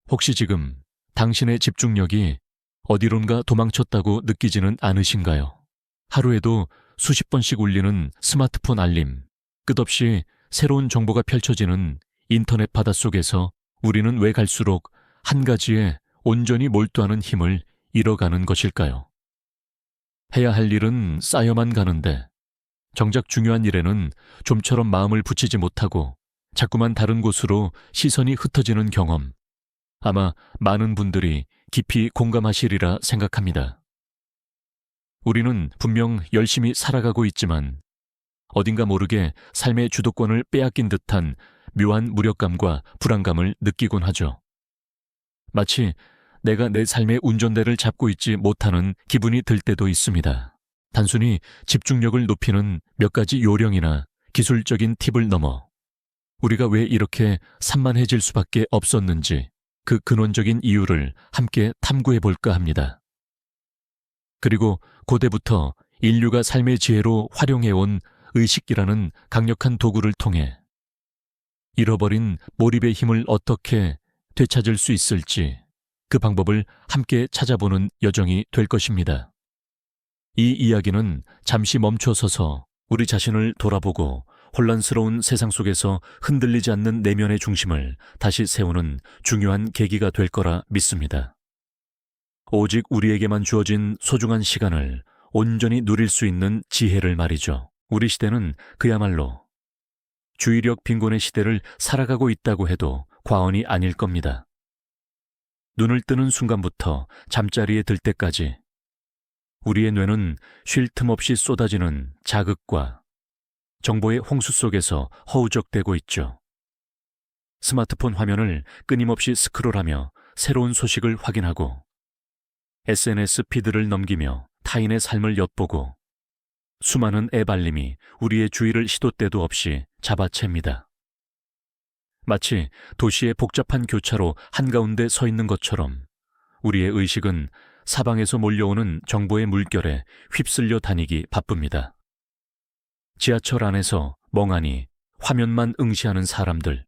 혹시 지금 당신의 집중력이 어디론가 도망쳤다고 느끼지는 않으신가요? 하루에도 수십 번씩 울리는 스마트폰 알림, 끝없이 새로운 정보가 펼쳐지는 인터넷 바닷속에서 우리는 왜 갈수록 한 가지에 온전히 몰두하는 힘을 잃어가는 것일까요? 해야 할 일은 쌓여만 가는데 정작 중요한 일에는 좀처럼 마음을 붙이지 못하고 자꾸만 다른 곳으로 시선이 흩어지는 경험, 아마 많은 분들이 깊이 공감하시리라 생각합니다. 우리는 분명 열심히 살아가고 있지만 어딘가 모르게 삶의 주도권을 빼앗긴 듯한 묘한 무력감과 불안감을 느끼곤 하죠. 마치 내가 내 삶의 운전대를 잡고 있지 못하는 기분이 들 때도 있습니다. 단순히 집중력을 높이는 몇 가지 요령이나 기술적인 팁을 넘어 우리가 왜 이렇게 산만해질 수밖에 없었는지 그 근원적인 이유를 함께 탐구해 볼까 합니다. 그리고 고대부터 인류가 삶의 지혜로 활용해온 의식이라는 강력한 도구를 통해 잃어버린 몰입의 힘을 어떻게 되찾을 수 있을지 그 방법을 함께 찾아보는 여정이 될 것입니다. 이 이야기는 잠시 멈춰서서 우리 자신을 돌아보고 혼란스러운 세상 속에서 흔들리지 않는 내면의 중심을 다시 세우는 중요한 계기가 될 거라 믿습니다. 오직 우리에게만 주어진 소중한 시간을 온전히 누릴 수 있는 지혜를 말이죠. 우리 시대는 그야말로 주의력 빈곤의 시대를 살아가고 있다고 해도 과언이 아닐 겁니다. 눈을 뜨는 순간부터 잠자리에 들 때까지 우리의 뇌는 쉴 틈 없이 쏟아지는 자극과 정보의 홍수 속에서 허우적대고 있죠. 스마트폰 화면을 끊임없이 스크롤하며 새로운 소식을 확인하고 SNS 피드를 넘기며 타인의 삶을 엿보고 수많은 앱 알림이 우리의 주의를 시도 때도 없이 잡아챕니다. 마치 도시의 복잡한 교차로 한가운데 서 있는 것처럼 우리의 의식은 사방에서 몰려오는 정보의 물결에 휩쓸려 다니기 바쁩니다. 지하철 안에서 멍하니 화면만 응시하는 사람들,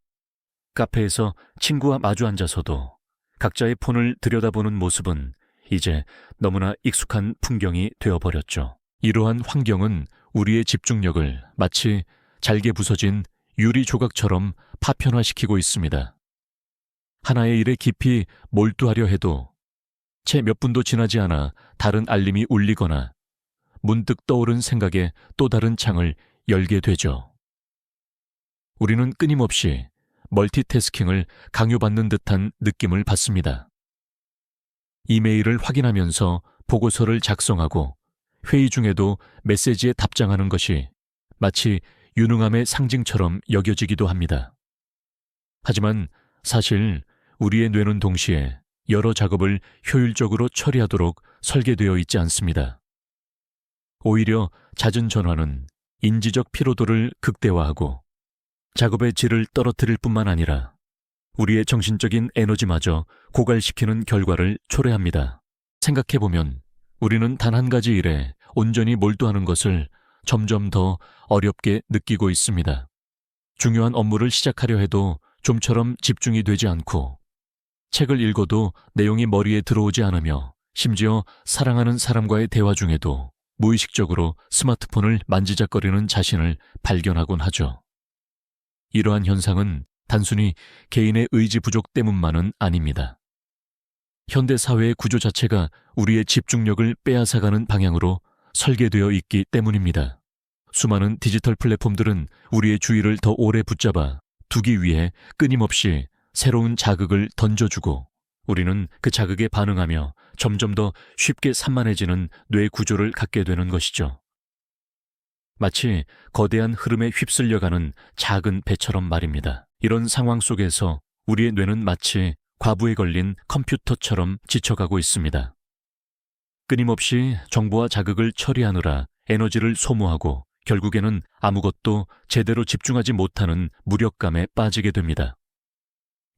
카페에서 친구와 마주 앉아서도 각자의 폰을 들여다보는 모습은 이제 너무나 익숙한 풍경이 되어버렸죠. 이러한 환경은 우리의 집중력을 마치 잘게 부서진 유리 조각처럼 파편화시키고 있습니다. 하나의 일에 깊이 몰두하려 해도 채 몇 분도 지나지 않아 다른 알림이 울리거나 문득 떠오른 생각에 또 다른 창을 열게 되죠. 우리는 끊임없이 멀티태스킹을 강요받는 듯한 느낌을 받습니다. 이메일을 확인하면서 보고서를 작성하고 회의 중에도 메시지에 답장하는 것이 마치 유능함의 상징처럼 여겨지기도 합니다. 하지만 사실 우리의 뇌는 동시에 여러 작업을 효율적으로 처리하도록 설계되어 있지 않습니다. 오히려 잦은 전화는 인지적 피로도를 극대화하고 작업의 질을 떨어뜨릴 뿐만 아니라 우리의 정신적인 에너지마저 고갈시키는 결과를 초래합니다. 생각해보면 우리는 단 한 가지 일에 온전히 몰두하는 것을 점점 더 어렵게 느끼고 있습니다. 중요한 업무를 시작하려 해도 좀처럼 집중이 되지 않고 책을 읽어도 내용이 머리에 들어오지 않으며 심지어 사랑하는 사람과의 대화 중에도 무의식적으로 스마트폰을 만지작거리는 자신을 발견하곤 하죠. 이러한 현상은 단순히 개인의 의지 부족 때문만은 아닙니다. 현대 사회의 구조 자체가 우리의 집중력을 빼앗아가는 방향으로 설계되어 있기 때문입니다. 수많은 디지털 플랫폼들은 우리의 주의를 더 오래 붙잡아 두기 위해 끊임없이 새로운 자극을 던져주고 우리는 그 자극에 반응하며 점점 더 쉽게 산만해지는 뇌 구조를 갖게 되는 것이죠. 마치 거대한 흐름에 휩쓸려가는 작은 배처럼 말입니다. 이런 상황 속에서 우리의 뇌는 마치 과부에 걸린 컴퓨터처럼 지쳐가고 있습니다. 끊임없이 정보와 자극을 처리하느라 에너지를 소모하고 결국에는 아무것도 제대로 집중하지 못하는 무력감에 빠지게 됩니다.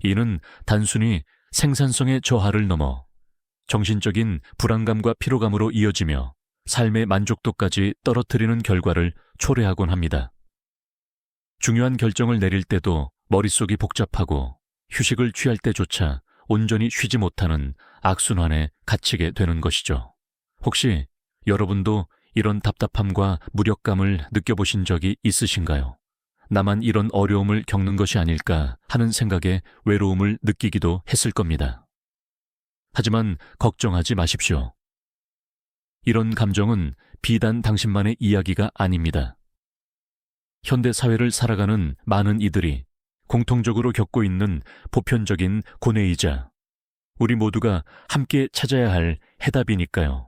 이는 단순히 생산성의 저하를 넘어 정신적인 불안감과 피로감으로 이어지며 삶의 만족도까지 떨어뜨리는 결과를 초래하곤 합니다. 중요한 결정을 내릴 때도 머릿속이 복잡하고 휴식을 취할 때조차 온전히 쉬지 못하는 악순환에 갇히게 되는 것이죠. 혹시 여러분도 이런 답답함과 무력감을 느껴보신 적이 있으신가요? 나만 이런 어려움을 겪는 것이 아닐까 하는 생각에 외로움을 느끼기도 했을 겁니다. 하지만 걱정하지 마십시오. 이런 감정은 비단 당신만의 이야기가 아닙니다. 현대 사회를 살아가는 많은 이들이 공통적으로 겪고 있는 보편적인 고뇌이자 우리 모두가 함께 찾아야 할 해답이니까요.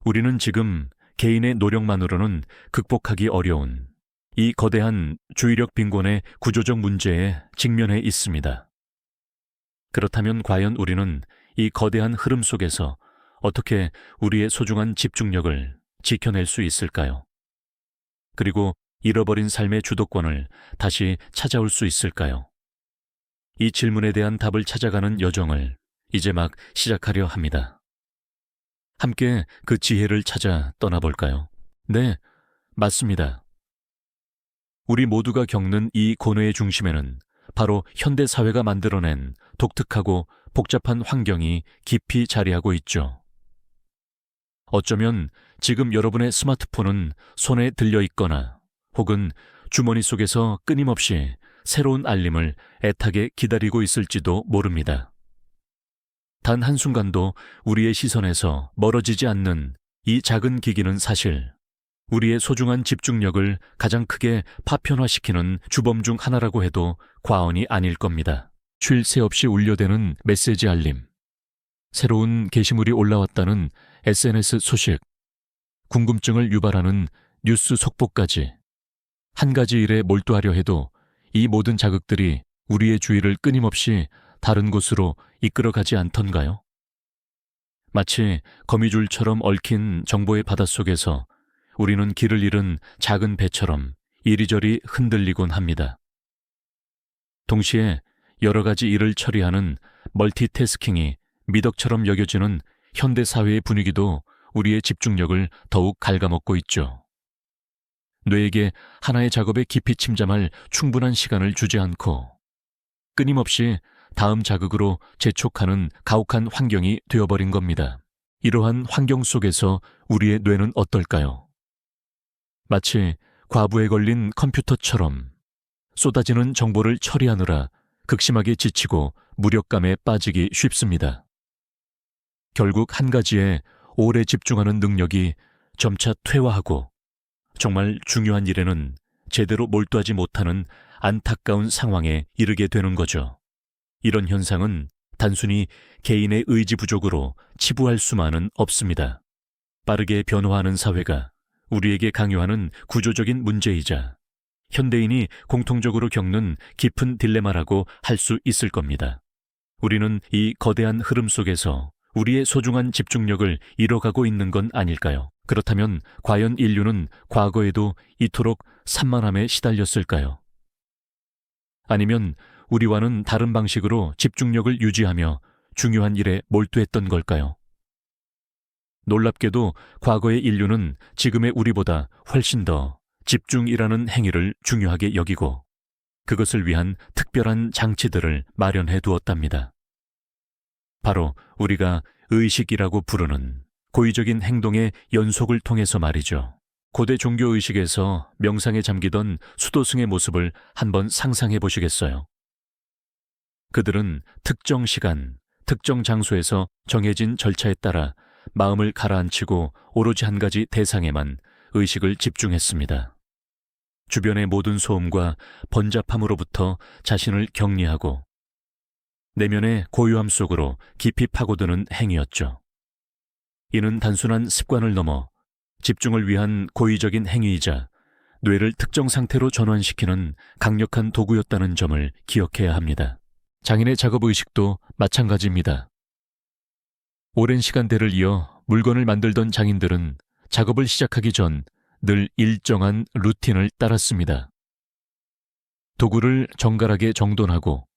우리는 지금 개인의 노력만으로는 극복하기 어려운 이 거대한 주의력 빈곤의 구조적 문제에 직면해 있습니다. 그렇다면 과연 우리는 이 거대한 흐름 속에서 어떻게 우리의 소중한 집중력을 지켜낼 수 있을까요? 그리고 잃어버린 삶의 주도권을 다시 찾아올 수 있을까요? 이 질문에 대한 답을 찾아가는 여정을 이제 막 시작하려 합니다. 함께 그 지혜를 찾아 떠나볼까요? 네, 맞습니다. 우리 모두가 겪는 이 고뇌의 중심에는 바로 현대 사회가 만들어낸 독특하고 복잡한 환경이 깊이 자리하고 있죠. 어쩌면 지금 여러분의 스마트폰은 손에 들려 있거나 혹은 주머니 속에서 끊임없이 새로운 알림을 애타게 기다리고 있을지도 모릅니다. 단 한순간도 우리의 시선에서 멀어지지 않는 이 작은 기기는 사실 우리의 소중한 집중력을 가장 크게 파편화시키는 주범 중 하나라고 해도 과언이 아닐 겁니다. 쉴 새 없이 울려대는 메시지 알림, 새로운 게시물이 올라왔다는 SNS 소식, 궁금증을 유발하는 뉴스 속보까지 한 가지 일에 몰두하려 해도 이 모든 자극들이 우리의 주의를 끊임없이 다른 곳으로 이끌어가지 않던가요? 마치 거미줄처럼 얽힌 정보의 바닷속에서 우리는 길을 잃은 작은 배처럼 이리저리 흔들리곤 합니다. 동시에 여러 가지 일을 처리하는 멀티태스킹이 미덕처럼 여겨지는 현대 사회의 분위기도 우리의 집중력을 더욱 갉아먹고 있죠. 뇌에게 하나의 작업에 깊이 침잠할 충분한 시간을 주지 않고 끊임없이 다음 자극으로 재촉하는 가혹한 환경이 되어버린 겁니다. 이러한 환경 속에서 우리의 뇌는 어떨까요? 마치 과부에 걸린 컴퓨터처럼 쏟아지는 정보를 처리하느라 극심하게 지치고 무력감에 빠지기 쉽습니다. 결국 한 가지에 오래 집중하는 능력이 점차 퇴화하고 정말 중요한 일에는 제대로 몰두하지 못하는 안타까운 상황에 이르게 되는 거죠. 이런 현상은 단순히 개인의 의지 부족으로 치부할 수만은 없습니다. 빠르게 변화하는 사회가 우리에게 강요하는 구조적인 문제이자 현대인이 공통적으로 겪는 깊은 딜레마라고 할 수 있을 겁니다. 우리는 이 거대한 흐름 속에서 우리의 소중한 집중력을 잃어가고 있는 건 아닐까요? 그렇다면 과연 인류는 과거에도 이토록 산만함에 시달렸을까요? 아니면 우리와는 다른 방식으로 집중력을 유지하며 중요한 일에 몰두했던 걸까요? 놀랍게도 과거의 인류는 지금의 우리보다 훨씬 더 집중이라는 행위를 중요하게 여기고 그것을 위한 특별한 장치들을 마련해 두었답니다. 바로 우리가 의식이라고 부르는 고의적인 행동의 연속을 통해서 말이죠. 고대 종교의식에서 명상에 잠기던 수도승의 모습을 한번 상상해 보시겠어요? 그들은 특정 시간, 특정 장소에서 정해진 절차에 따라 마음을 가라앉히고 오로지 한 가지 대상에만 의식을 집중했습니다. 주변의 모든 소음과 번잡함으로부터 자신을 격리하고 내면의 고요함 속으로 깊이 파고드는 행위였죠. 이는 단순한 습관을 넘어 집중을 위한 고의적인 행위이자 뇌를 특정 상태로 전환시키는 강력한 도구였다는 점을 기억해야 합니다. 장인의 작업의식도 마찬가지입니다. 오랜 시간대를 이어 물건을 만들던 장인들은 작업을 시작하기 전 늘 일정한 루틴을 따랐습니다. 도구를 정갈하게 정돈하고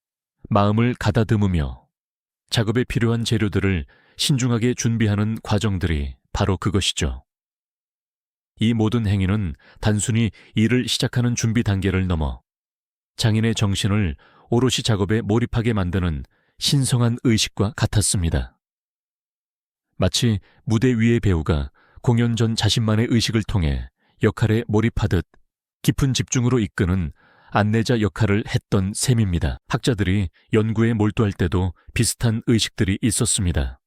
마음을 가다듬으며 작업에 필요한 재료들을 신중하게 준비하는 과정들이 바로 그것이죠. 이 모든 행위는 단순히 일을 시작하는 준비 단계를 넘어 장인의 정신을 오롯이 작업에 몰입하게 만드는 신성한 의식과 같았습니다. 마치 무대 위의 배우가 공연 전 자신만의 의식을 통해 역할에 몰입하듯 깊은 집중으로 이끄는 안내자 역할을 했던 셈입니다. 학자들이 연구에 몰두할 때도 비슷한 의식들이 있었습니다.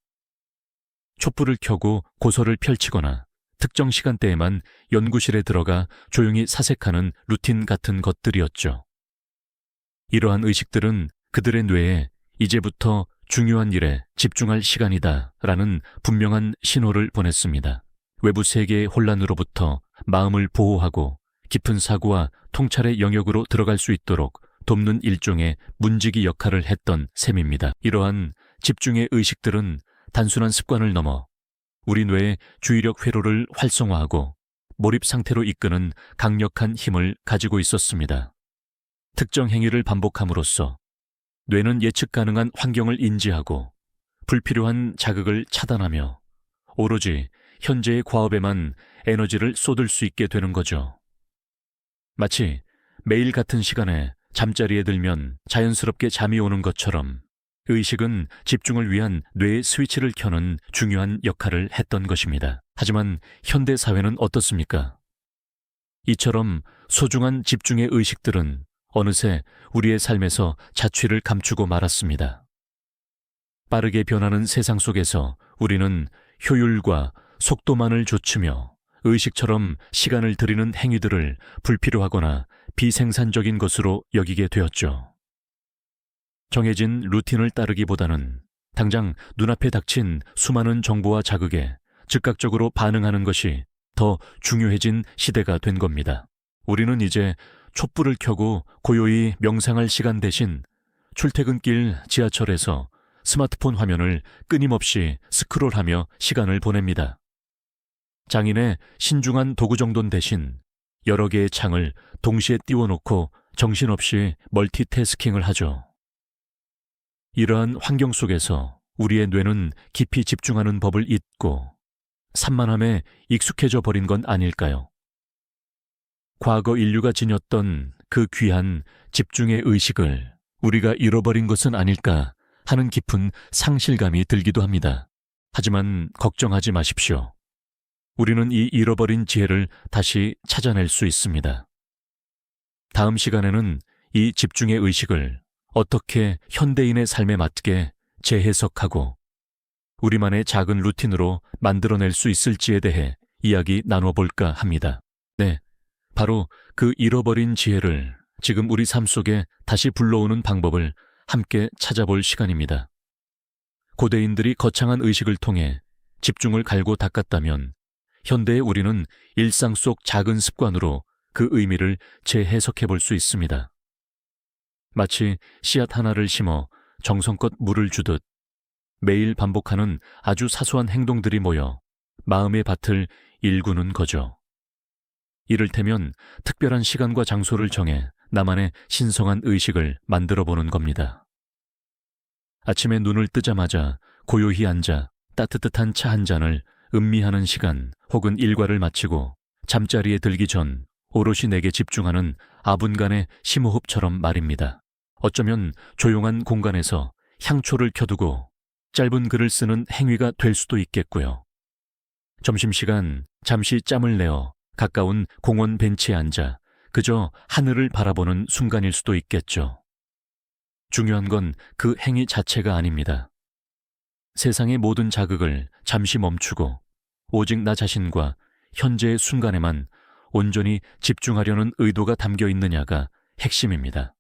촛불을 켜고 고서를 펼치거나 특정 시간대에만 연구실에 들어가 조용히 사색하는 루틴 같은 것들이었죠. 이러한 의식들은 그들의 뇌에 이제부터 중요한 일에 집중할 시간이다 라는 분명한 신호를 보냈습니다. 외부 세계의 혼란으로부터 마음을 보호하고 깊은 사고와 통찰의 영역으로 들어갈 수 있도록 돕는 일종의 문지기 역할을 했던 셈입니다. 이러한 집중의 의식들은 단순한 습관을 넘어 우리 뇌의 주의력 회로를 활성화하고 몰입 상태로 이끄는 강력한 힘을 가지고 있었습니다. 특정 행위를 반복함으로써 뇌는 예측 가능한 환경을 인지하고 불필요한 자극을 차단하며 오로지 현재의 과업에만 에너지를 쏟을 수 있게 되는 거죠. 마치 매일 같은 시간에 잠자리에 들면 자연스럽게 잠이 오는 것처럼 의식은 집중을 위한 뇌의 스위치를 켜는 중요한 역할을 했던 것입니다. 하지만 현대 사회는 어떻습니까? 이처럼 소중한 집중의 의식들은 어느새 우리의 삶에서 자취를 감추고 말았습니다. 빠르게 변하는 세상 속에서 우리는 효율과 속도만을 좇으며 의식처럼 시간을 들이는 행위들을 불필요하거나 비생산적인 것으로 여기게 되었죠. 정해진 루틴을 따르기보다는 당장 눈앞에 닥친 수많은 정보와 자극에 즉각적으로 반응하는 것이 더 중요해진 시대가 된 겁니다. 우리는 이제 촛불을 켜고 고요히 명상할 시간 대신 출퇴근길 지하철에서 스마트폰 화면을 끊임없이 스크롤하며 시간을 보냅니다. 장인의 신중한 도구 정돈 대신 여러 개의 창을 동시에 띄워놓고 정신없이 멀티태스킹을 하죠. 이러한 환경 속에서 우리의 뇌는 깊이 집중하는 법을 잊고 산만함에 익숙해져 버린 건 아닐까요? 과거 인류가 지녔던 그 귀한 집중의 의식을 우리가 잃어버린 것은 아닐까 하는 깊은 상실감이 들기도 합니다. 하지만 걱정하지 마십시오. 우리는 이 잃어버린 지혜를 다시 찾아낼 수 있습니다. 다음 시간에는 이 집중의 의식을 어떻게 현대인의 삶에 맞게 재해석하고 우리만의 작은 루틴으로 만들어낼 수 있을지에 대해 이야기 나눠볼까 합니다. 네, 바로 그 잃어버린 지혜를 지금 우리 삶 속에 다시 불러오는 방법을 함께 찾아볼 시간입니다. 고대인들이 거창한 의식을 통해 집중을 갈고 닦았다면 현대의 우리는 일상 속 작은 습관으로 그 의미를 재해석해 볼 수 있습니다. 마치 씨앗 하나를 심어 정성껏 물을 주듯 매일 반복하는 아주 사소한 행동들이 모여 마음의 밭을 일구는 거죠. 이를테면 특별한 시간과 장소를 정해 나만의 신성한 의식을 만들어 보는 겁니다. 아침에 눈을 뜨자마자 고요히 앉아 따뜻한 차 한 잔을 음미하는 시간 혹은 일과를 마치고 잠자리에 들기 전 오롯이 내게 집중하는 아분간의 심호흡처럼 말입니다. 어쩌면 조용한 공간에서 향초를 켜두고 짧은 글을 쓰는 행위가 될 수도 있겠고요. 점심시간 잠시 짬을 내어 가까운 공원 벤치에 앉아 그저 하늘을 바라보는 순간일 수도 있겠죠. 중요한 건 그 행위 자체가 아닙니다. 세상의 모든 자극을 잠시 멈추고 오직 나 자신과 현재의 순간에만 온전히 집중하려는 의도가 담겨 있느냐가 핵심입니다.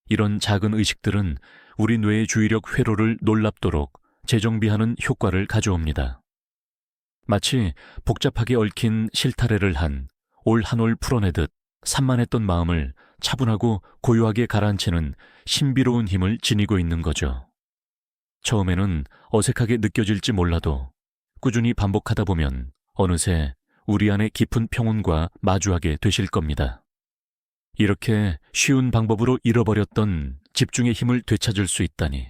이런 작은 의식들은 우리 뇌의 주의력 회로를 놀랍도록 재정비하는 효과를 가져옵니다. 마치 복잡하게 얽힌 실타래를 한 올 한 올 풀어내듯 산만했던 마음을 차분하고 고요하게 가라앉히는 신비로운 힘을 지니고 있는 거죠. 처음에는 어색하게 느껴질지 몰라도 꾸준히 반복하다 보면 어느새 우리 안의 깊은 평온과 마주하게 되실 겁니다. 이렇게 쉬운 방법으로 잃어버렸던 집중의 힘을 되찾을 수 있다니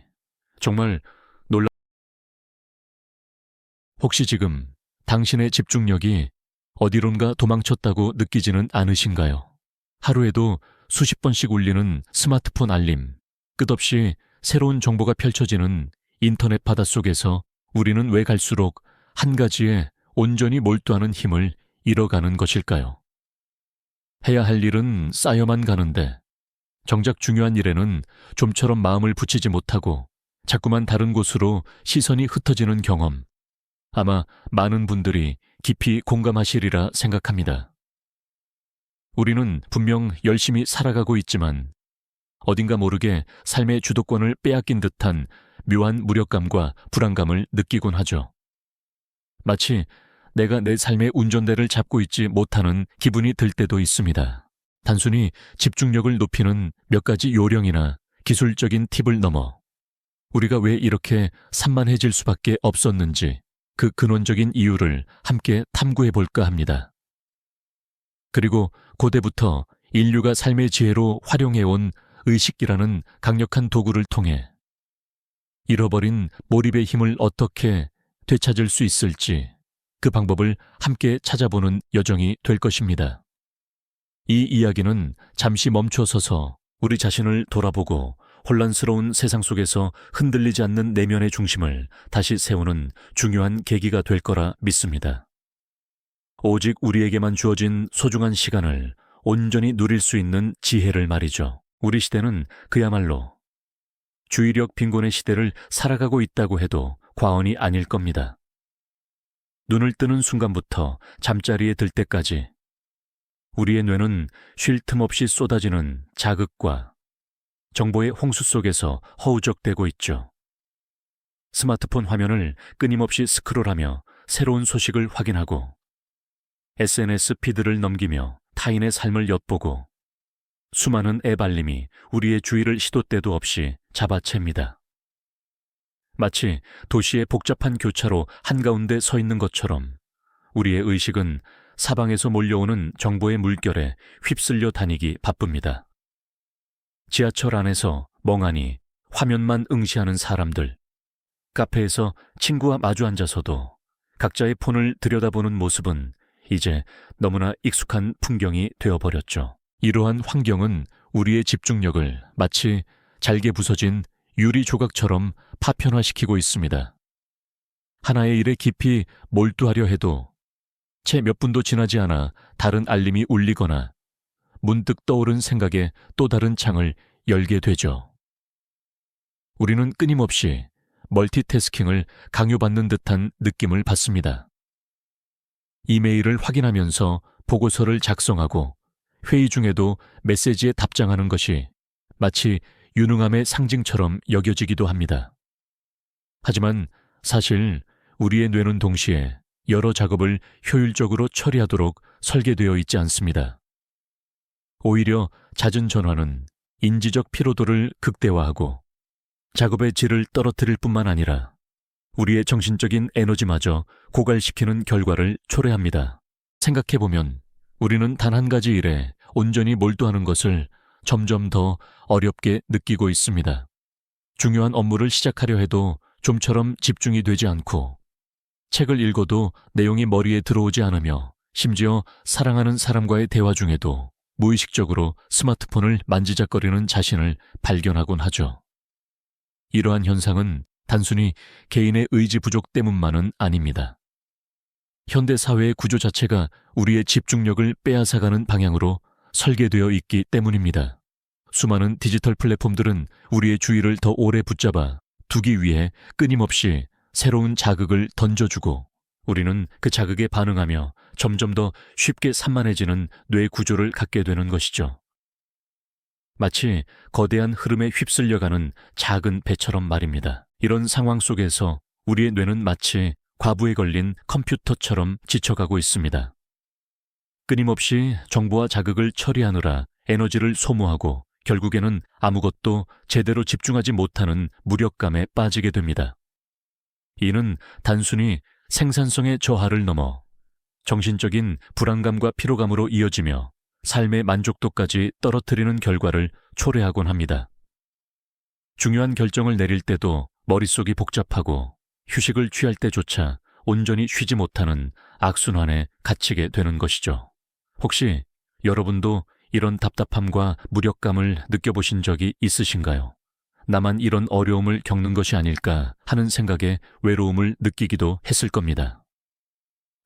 정말 혹시 지금 당신의 집중력이 어디론가 도망쳤다고 느끼지는 않으신가요? 하루에도 수십 번씩 울리는 스마트폰 알림, 끝없이 새로운 정보가 펼쳐지는 인터넷 바닷속에서 우리는 왜 갈수록 한 가지에 온전히 몰두하는 힘을 잃어가는 것일까요? 해야 할 일은 쌓여만 가는데 정작 중요한 일에는 좀처럼 마음을 붙이지 못하고 자꾸만 다른 곳으로 시선이 흩어지는 경험, 아마 많은 분들이 깊이 공감하시리라 생각합니다. 우리는 분명 열심히 살아가고 있지만 어딘가 모르게 삶의 주도권을 빼앗긴 듯한 묘한 무력감과 불안감을 느끼곤 하죠. 마치 내가 내 삶의 운전대를 잡고 있지 못하는 기분이 들 때도 있습니다. 단순히 집중력을 높이는 몇 가지 요령이나 기술적인 팁을 넘어 우리가 왜 이렇게 산만해질 수밖에 없었는지 그 근원적인 이유를 함께 탐구해 볼까 합니다. 그리고 고대부터 인류가 삶의 지혜로 활용해온 의식이라는 강력한 도구를 통해 잃어버린 몰입의 힘을 어떻게 되찾을 수 있을지 그 방법을 함께 찾아보는 여정이 될 것입니다. 이 이야기는 잠시 멈춰서서 우리 자신을 돌아보고 혼란스러운 세상 속에서 흔들리지 않는 내면의 중심을 다시 세우는 중요한 계기가 될 거라 믿습니다. 오직 우리에게만 주어진 소중한 시간을 온전히 누릴 수 있는 지혜를 말이죠. 우리 시대는 그야말로 주의력 빈곤의 시대를 살아가고 있다고 해도 과언이 아닐 겁니다. 눈을 뜨는 순간부터 잠자리에 들 때까지 우리의 뇌는 쉴 틈 없이 쏟아지는 자극과 정보의 홍수 속에서 허우적대고 있죠. 스마트폰 화면을 끊임없이 스크롤하며 새로운 소식을 확인하고 SNS 피드를 넘기며 타인의 삶을 엿보고 수많은 앱 알림이 우리의 주의를 시도 때도 없이 잡아챕니다. 마치 도시의 복잡한 교차로 한가운데 서 있는 것처럼 우리의 의식은 사방에서 몰려오는 정보의 물결에 휩쓸려 다니기 바쁩니다. 지하철 안에서 멍하니 화면만 응시하는 사람들, 카페에서 친구와 마주 앉아서도 각자의 폰을 들여다보는 모습은 이제 너무나 익숙한 풍경이 되어버렸죠. 이러한 환경은 우리의 집중력을 마치 잘게 부서진 유리 조각처럼 파편화시키고 있습니다. 하나의 일에 깊이 몰두하려 해도 채 몇 분도 지나지 않아 다른 알림이 울리거나 문득 떠오른 생각에 또 다른 창을 열게 되죠. 우리는 끊임없이 멀티태스킹을 강요받는 듯한 느낌을 받습니다. 이메일을 확인하면서 보고서를 작성하고 회의 중에도 메시지에 답장하는 것이 마치 유능함의 상징처럼 여겨지기도 합니다. 하지만 사실 우리의 뇌는 동시에 여러 작업을 효율적으로 처리하도록 설계되어 있지 않습니다. 오히려 잦은 전화는 인지적 피로도를 극대화하고 작업의 질을 떨어뜨릴 뿐만 아니라 우리의 정신적인 에너지마저 고갈시키는 결과를 초래합니다. 생각해보면 우리는 단 한 가지 일에 온전히 몰두하는 것을 점점 더 어렵게 느끼고 있습니다. 중요한 업무를 시작하려 해도 좀처럼 집중이 되지 않고 책을 읽어도 내용이 머리에 들어오지 않으며 심지어 사랑하는 사람과의 대화 중에도 무의식적으로 스마트폰을 만지작거리는 자신을 발견하곤 하죠. 이러한 현상은 단순히 개인의 의지 부족 때문만은 아닙니다. 현대 사회의 구조 자체가 우리의 집중력을 빼앗아가는 방향으로 설계되어 있기 때문입니다. 수많은 디지털 플랫폼들은 우리의 주의를 더 오래 붙잡아 두기 위해 끊임없이 새로운 자극을 던져주고 우리는 그 자극에 반응하며 점점 더 쉽게 산만해지는 뇌 구조를 갖게 되는 것이죠. 마치 거대한 흐름에 휩쓸려가는 작은 배처럼 말입니다. 이런 상황 속에서 우리의 뇌는 마치 과부에 걸린 컴퓨터처럼 지쳐가고 있습니다. 끊임없이 정보와 자극을 처리하느라 에너지를 소모하고 결국에는 아무것도 제대로 집중하지 못하는 무력감에 빠지게 됩니다. 이는 단순히 생산성의 저하를 넘어 정신적인 불안감과 피로감으로 이어지며 삶의 만족도까지 떨어뜨리는 결과를 초래하곤 합니다. 중요한 결정을 내릴 때도 머릿속이 복잡하고 휴식을 취할 때조차 온전히 쉬지 못하는 악순환에 갇히게 되는 것이죠. 혹시 여러분도 이런 답답함과 무력감을 느껴보신 적이 있으신가요? 나만 이런 어려움을 겪는 것이 아닐까 하는 생각에 외로움을 느끼기도 했을 겁니다.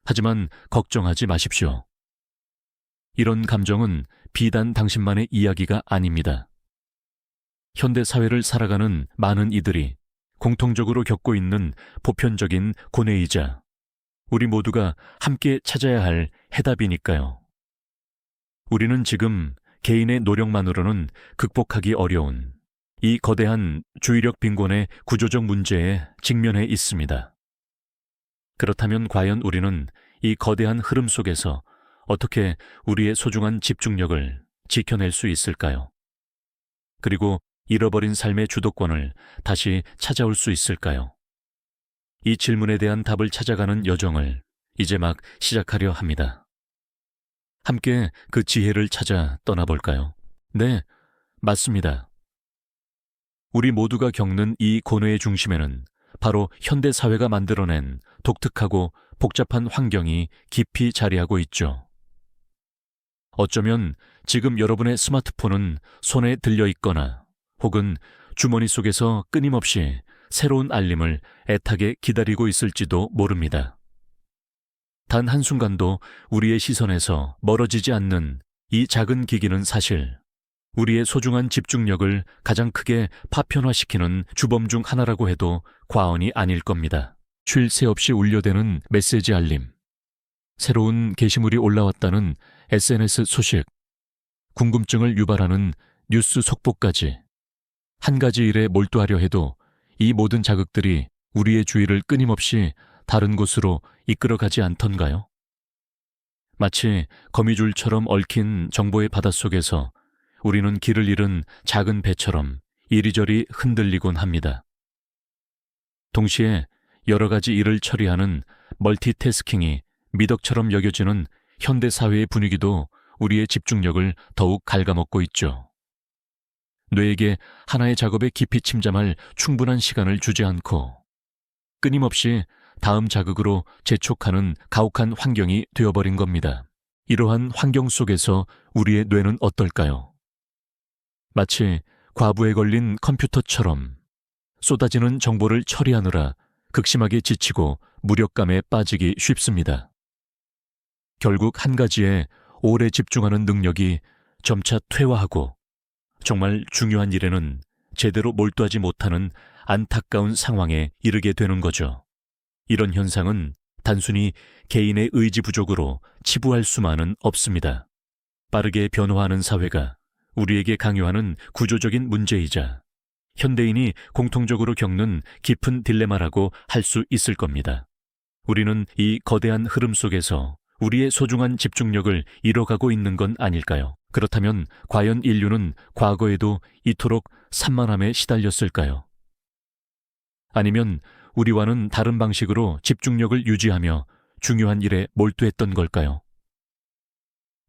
하지만 걱정하지 마십시오. 이런 감정은 비단 당신만의 이야기가 아닙니다. 현대 사회를 살아가는 많은 이들이 공통적으로 겪고 있는 보편적인 고뇌이자 우리 모두가 함께 찾아야 할 해답이니까요. 우리는 지금 개인의 노력만으로는 극복하기 어려운 이 거대한 주의력 빈곤의 구조적 문제에 직면해 있습니다. 그렇다면 과연 우리는 이 거대한 흐름 속에서 어떻게 우리의 소중한 집중력을 지켜낼 수 있을까요? 그리고 잃어버린 삶의 주도권을 다시 찾아올 수 있을까요? 이 질문에 대한 답을 찾아가는 여정을 이제 막 시작하려 합니다. 함께 그 지혜를 찾아 떠나볼까요? 네, 맞습니다. 우리 모두가 겪는 이 고뇌의 중심에는 바로 현대 사회가 만들어낸 독특하고 복잡한 환경이 깊이 자리하고 있죠. 어쩌면 지금 여러분의 스마트폰은 손에 들려 있거나 혹은 주머니 속에서 끊임없이 새로운 알림을 애타게 기다리고 있을지도 모릅니다. 단 한순간도 우리의 시선에서 멀어지지 않는 이 작은 기기는 사실 우리의 소중한 집중력을 가장 크게 파편화시키는 주범 중 하나라고 해도 과언이 아닐 겁니다. 쉴 새 없이 울려대는 메시지 알림, 새로운 게시물이 올라왔다는 SNS 소식, 궁금증을 유발하는 뉴스 속보까지 한 가지 일에 몰두하려 해도 이 모든 자극들이 우리의 주의를 끊임없이 다른 곳으로 이끌어가지 않던가요? 마치 거미줄처럼 얽힌 정보의 바닷속에서 우리는 길을 잃은 작은 배처럼 이리저리 흔들리곤 합니다. 동시에 여러 가지 일을 처리하는 멀티태스킹이 미덕처럼 여겨지는 현대 사회의 분위기도 우리의 집중력을 더욱 갉아먹고 있죠. 뇌에게 하나의 작업에 깊이 침잠할 충분한 시간을 주지 않고 끊임없이 다음 자극으로 재촉하는 가혹한 환경이 되어버린 겁니다. 이러한 환경 속에서 우리의 뇌는 어떨까요? 마치 과부에 걸린 컴퓨터처럼 쏟아지는 정보를 처리하느라 극심하게 지치고 무력감에 빠지기 쉽습니다. 결국 한 가지에 오래 집중하는 능력이 점차 퇴화하고 정말 중요한 일에는 제대로 몰두하지 못하는 안타까운 상황에 이르게 되는 거죠. 이런 현상은 단순히 개인의 의지 부족으로 치부할 수만은 없습니다. 빠르게 변화하는 사회가 우리에게 강요하는 구조적인 문제이자 현대인이 공통적으로 겪는 깊은 딜레마라고 할 수 있을 겁니다. 우리는 이 거대한 흐름 속에서 우리의 소중한 집중력을 잃어가고 있는 건 아닐까요? 그렇다면 과연 인류는 과거에도 이토록 산만함에 시달렸을까요? 아니면 우리와는 다른 방식으로 집중력을 유지하며 중요한 일에 몰두했던 걸까요?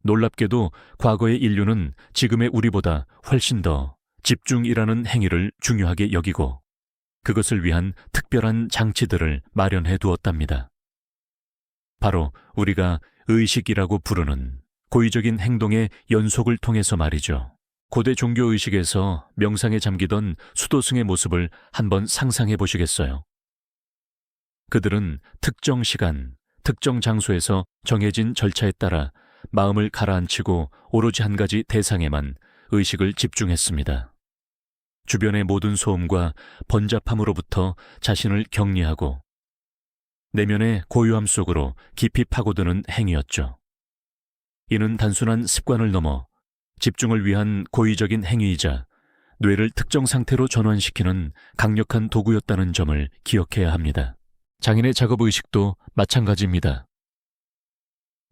놀랍게도 과거의 인류는 지금의 우리보다 훨씬 더 집중이라는 행위를 중요하게 여기고 그것을 위한 특별한 장치들을 마련해 두었답니다. 바로 우리가 의식이라고 부르는 고의적인 행동의 연속을 통해서 말이죠. 고대 종교의식에서 명상에 잠기던 수도승의 모습을 한번 상상해 보시겠어요? 그들은 특정 시간, 특정 장소에서 정해진 절차에 따라 마음을 가라앉히고 오로지 한 가지 대상에만 의식을 집중했습니다. 주변의 모든 소음과 번잡함으로부터 자신을 격리하고 내면의 고요함 속으로 깊이 파고드는 행위였죠. 이는 단순한 습관을 넘어 집중을 위한 고의적인 행위이자 뇌를 특정 상태로 전환시키는 강력한 도구였다는 점을 기억해야 합니다. 장인의 작업의식도 마찬가지입니다.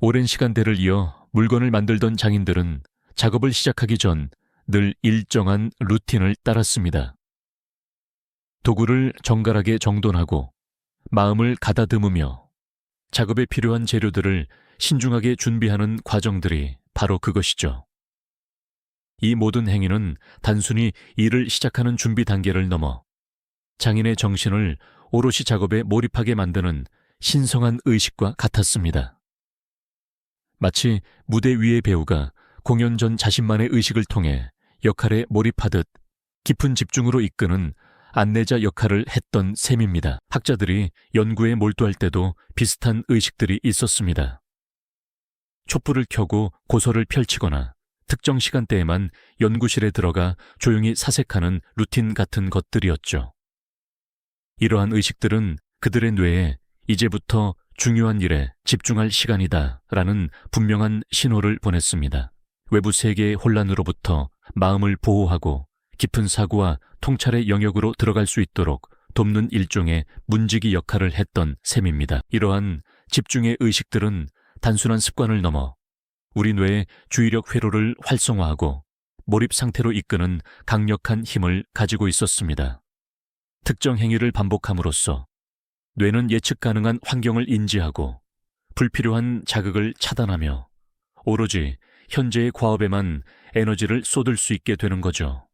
오랜 시간대를 이어 물건을 만들던 장인들은 작업을 시작하기 전 늘 일정한 루틴을 따랐습니다. 도구를 정갈하게 정돈하고 마음을 가다듬으며 작업에 필요한 재료들을 신중하게 준비하는 과정들이 바로 그것이죠. 이 모든 행위는 단순히 일을 시작하는 준비 단계를 넘어 장인의 정신을 오롯이 작업에 몰입하게 만드는 신성한 의식과 같았습니다. 마치 무대 위의 배우가 공연 전 자신만의 의식을 통해 역할에 몰입하듯 깊은 집중으로 이끄는 안내자 역할을 했던 셈입니다. 학자들이 연구에 몰두할 때도 비슷한 의식들이 있었습니다. 촛불을 켜고 고서를 펼치거나 특정 시간대에만 연구실에 들어가 조용히 사색하는 루틴 같은 것들이었죠. 이러한 의식들은 그들의 뇌에 이제부터 중요한 일에 집중할 시간이다 라는 분명한 신호를 보냈습니다. 외부 세계의 혼란으로부터 마음을 보호하고 깊은 사고와 통찰의 영역으로 들어갈 수 있도록 돕는 일종의 문지기 역할을 했던 셈입니다. 이러한 집중의 의식들은 단순한 습관을 넘어 우리 뇌의 주의력 회로를 활성화하고 몰입 상태로 이끄는 강력한 힘을 가지고 있었습니다. 특정 행위를 반복함으로써 뇌는 예측 가능한 환경을 인지하고 불필요한 자극을 차단하며 오로지 현재의 과업에만 에너지를 쏟을 수 있게 되는 거죠.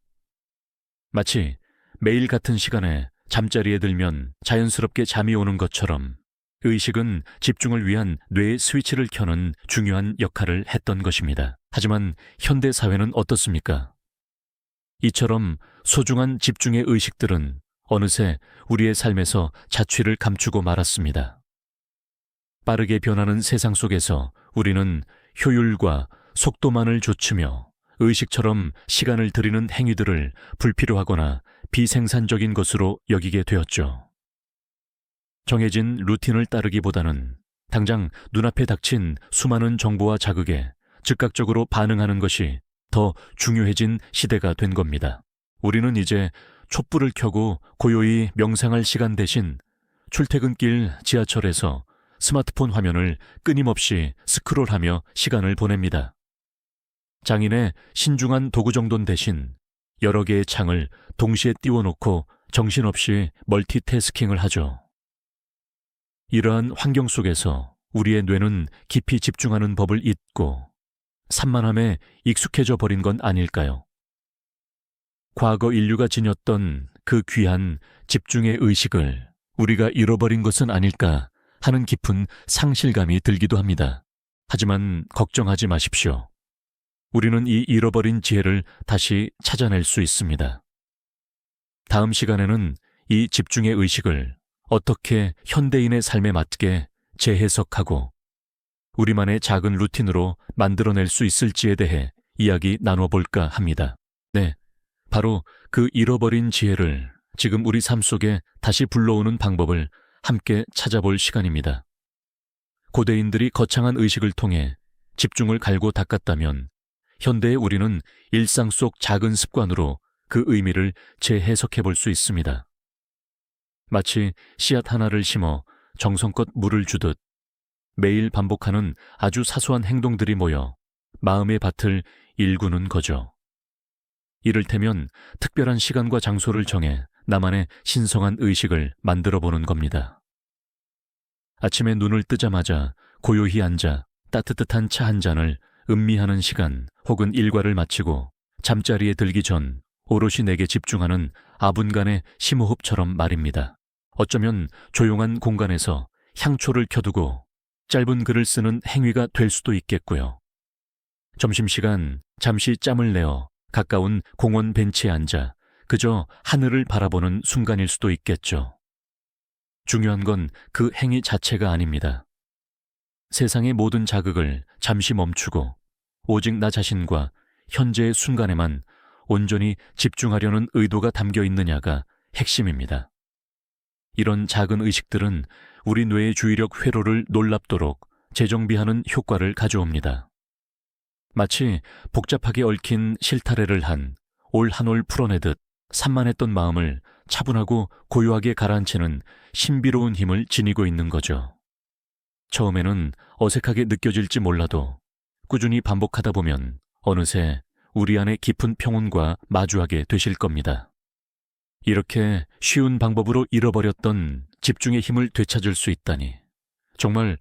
마치 매일 같은 시간에 잠자리에 들면 자연스럽게 잠이 오는 것처럼 의식은 집중을 위한 뇌의 스위치를 켜는 중요한 역할을 했던 것입니다. 하지만 현대 사회는 어떻습니까? 이처럼 소중한 집중의 의식들은 어느새 우리의 삶에서 자취를 감추고 말았습니다. 빠르게 변하는 세상 속에서 우리는 효율과 속도만을 좇으며 의식처럼 시간을 들이는 행위들을 불필요하거나 비생산적인 것으로 여기게 되었죠. 정해진 루틴을 따르기보다는 당장 눈앞에 닥친 수많은 정보와 자극에 즉각적으로 반응하는 것이 더 중요해진 시대가 된 겁니다. 우리는 이제 촛불을 켜고 고요히 명상할 시간 대신 출퇴근길 지하철에서 스마트폰 화면을 끊임없이 스크롤하며 시간을 보냅니다. 장인의 신중한 도구정돈 대신 여러 개의 창을 동시에 띄워놓고 정신없이 멀티태스킹을 하죠. 이러한 환경 속에서 우리의 뇌는 깊이 집중하는 법을 잊고 산만함에 익숙해져 버린 건 아닐까요? 과거 인류가 지녔던 그 귀한 집중의 의식을 우리가 잃어버린 것은 아닐까 하는 깊은 상실감이 들기도 합니다. 하지만 걱정하지 마십시오. 우리는 이 잃어버린 지혜를 다시 찾아낼 수 있습니다. 다음 시간에는 이 집중의 의식을 어떻게 현대인의 삶에 맞게 재해석하고 우리만의 작은 루틴으로 만들어낼 수 있을지에 대해 이야기 나눠볼까 합니다. 네, 바로 그 잃어버린 지혜를 지금 우리 삶 속에 다시 불러오는 방법을 함께 찾아볼 시간입니다. 고대인들이 거창한 의식을 통해 집중을 갈고 닦았다면 현대의 우리는 일상 속 작은 습관으로 그 의미를 재해석해 볼 수 있습니다. 마치 씨앗 하나를 심어 정성껏 물을 주듯 매일 반복하는 아주 사소한 행동들이 모여 마음의 밭을 일구는 거죠. 이를테면 특별한 시간과 장소를 정해 나만의 신성한 의식을 만들어 보는 겁니다. 아침에 눈을 뜨자마자 고요히 앉아 따뜻한 차 한 잔을 음미하는 시간 혹은 일과를 마치고 잠자리에 들기 전 오롯이 내게 집중하는 아분간의 심호흡처럼 말입니다. 어쩌면 조용한 공간에서 향초를 켜두고 짧은 글을 쓰는 행위가 될 수도 있겠고요. 점심시간 잠시 짬을 내어 가까운 공원 벤치에 앉아 그저 하늘을 바라보는 순간일 수도 있겠죠. 중요한 건 그 행위 자체가 아닙니다. 세상의 모든 자극을 잠시 멈추고 오직 나 자신과 현재의 순간에만 온전히 집중하려는 의도가 담겨 있느냐가 핵심입니다. 이런 작은 의식들은 우리 뇌의 주의력 회로를 놀랍도록 재정비하는 효과를 가져옵니다. 마치 복잡하게 얽힌 실타래를 한 올 한 올 풀어내듯 산만했던 마음을 차분하고 고요하게 가라앉히는 신비로운 힘을 지니고 있는 거죠. 처음에는 어색하게 느껴질지 몰라도 꾸준히 반복하다 보면 어느새 우리 안의 깊은 평온과 마주하게 되실 겁니다. 이렇게 쉬운 방법으로 잃어버렸던 집중의 힘을 되찾을 수 있다니 정말